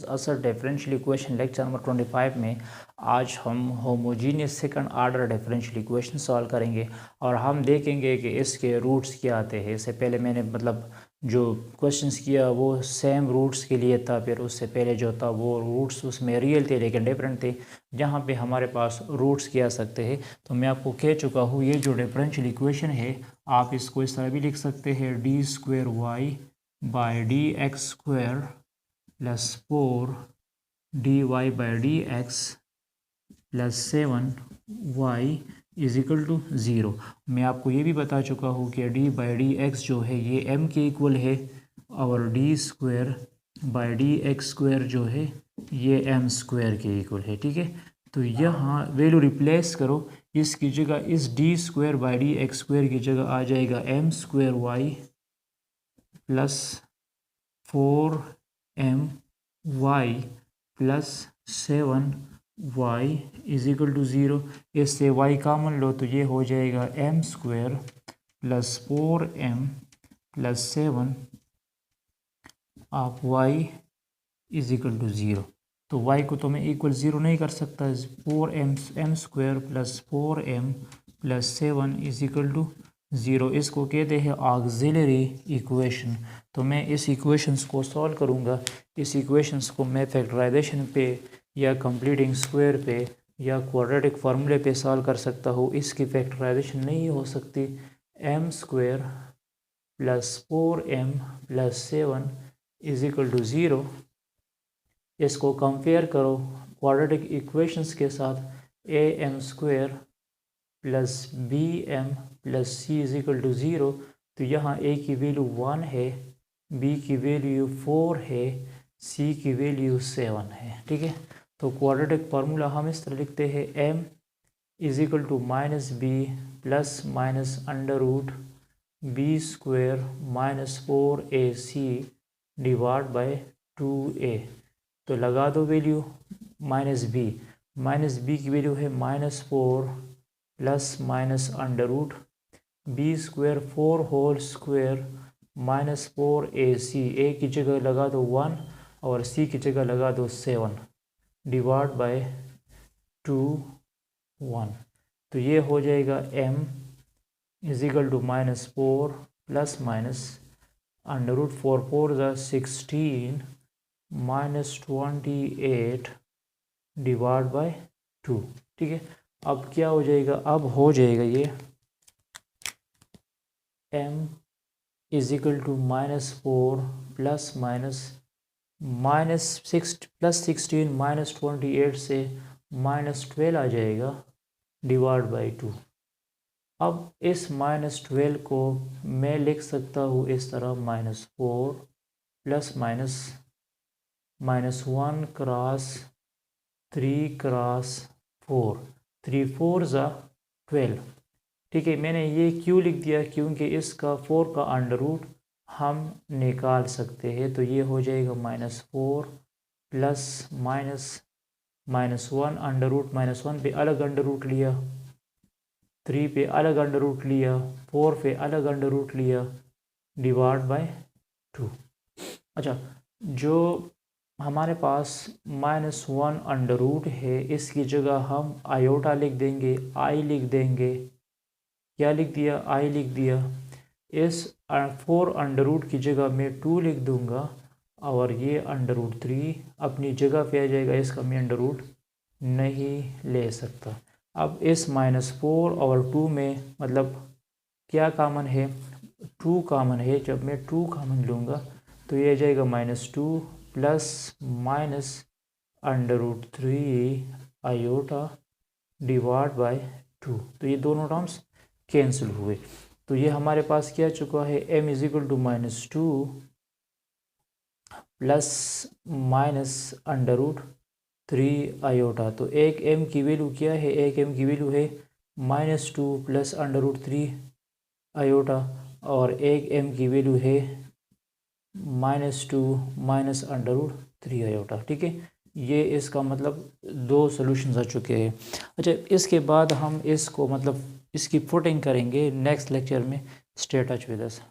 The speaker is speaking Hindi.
असर डिफरेंशियल इक्वेशन लेक्चर नंबर 25 में आज हम homogeneous second order differential equation solve करेंगे और हम देखेंगे कि इसके रूट्स क्या आते हैं। इससे पहले मैंने जो क्वेश्चंस किया वो सेम रूट्स के लिए था, फिर उससे पहले जो था वो रूट्स उसमें रियल थे लेकिन डिफरेंट थे। जहाँ पे हमारे पास रूट्स क्या आ सकते हैं तो मैं आपको कह चुका हूँ ये जो डिफरेंशियल इक्वेशन है आप इसको इस तरह भी लिख सकते हैं d²y/dx² + 4dy/dx + 7y = 0। मैं आपको ये भी बता चुका हूँ कि d/dx जो है ये m के इक्वल है और d²/dx² जो है ये m² के इक्वल है। ठीक है, तो यहाँ वैल्यू रिप्लेस करो, इसकी जगह इस d²/dx² की जगह आ जाएगा m² + 4my + 7y = 0। इससे y कॉमन लो तो ये हो जाएगा m² + 4m + 7 ऑफ y = 0। तो y को तो मैं इक्वल 0 नहीं कर सकता, m² + 4m + 7 = 0। इसको कहते हैं ऑक्सिलरी इक्वेशन। तो मैं इस इक्वेशंस को सॉल्व करूँगा। इस इक्वेशंस को मैं फैक्टराइजेशन पे या कंप्लीटिंग स्क्वायर पे या क्वाड्रेटिक फार्मूले पे सॉल्व कर सकता हूँ। इसकी फैक्टराइजेशन नहीं हो सकती। m² + 4m + 7 = 0। इसको कंपेयर करो क्वाड्रेटिक इक्वेशंस के साथ am² + bm + c = 0। तो यहाँ a की वैल्यू 1 है, b की वैल्यू 4 है, c की वैल्यू 7 है। ठीक है, तो क्वाड्रेटिक फार्मूला हम इस तरह लिखते हैं m = -b ± (b²-4ac) / 2a। तो लगा दो वैल्यू -b की वैल्यू है -4 ± (b²) 4 whole square -4ac। a की जगह लगा दो 1 और c की जगह लगा दो 7 / 2 1। तो ये हो जाएगा m = -4 ± (4 4 16) -28 / 2। ठीक है, अब क्या हो जाएगा, अब हो जाएगा ये m = -4 ± +16 -28 से -12 आ जाएगा / 2। अब इस -12 को मैं लिख सकता हूँ इस तरह -4 + -1 क्रॉस 3 क्रॉस 4 3 4 12। ठीक है, मैंने ये क्यों लिख दिया, क्योंकि इसका 4 का अंडर रूट हम निकाल सकते हैं। तो ये हो जाएगा -4 + -1 अंडर रूट, -1 पे अलग अंडर रूट लिया, 3 पे अलग अंडर रूट लिया, 4 पे अलग अंडर रूट लिया / 2। अच्छा, जो हमारे पास -1 अंडर रूट है इसकी जगह हम आयोटा लिख देंगे, i लिख देंगे। क्या लिख दिया, i लिख दिया। इस 4 अंडर रूट की जगह मैं 2 लिख दूंगा और ये √3 अपनी जगह पे आ जाएगा, इसका मैं अंडर रूट नहीं ले सकता। अब इस -4 और 2 में मतलब क्या कॉमन है, 2 कॉमन है। जब मैं 2 कॉमन लूँगा तो ये आ जाएगा -2 + √3 आयोटा / 2। तो ये दोनों टर्म्स कैंसिल हुए। तो ये हमारे पास क्या चुका है, m = -2 ± √3 आयोटा। तो एक m की वैल्यू क्या है, एक m की वैल्यू है -2 + √3 आयोटा और एक m की वैल्यू है -2 -√3 आयोटा। ठीक है, ये इसका मतलब 2 सॉल्यूशंस आ चुके हैं। अच्छा, इसके बाद हम इसको इसकी फुटिंग करेंगे नेक्स्ट लेक्चर में। Stay touch with us.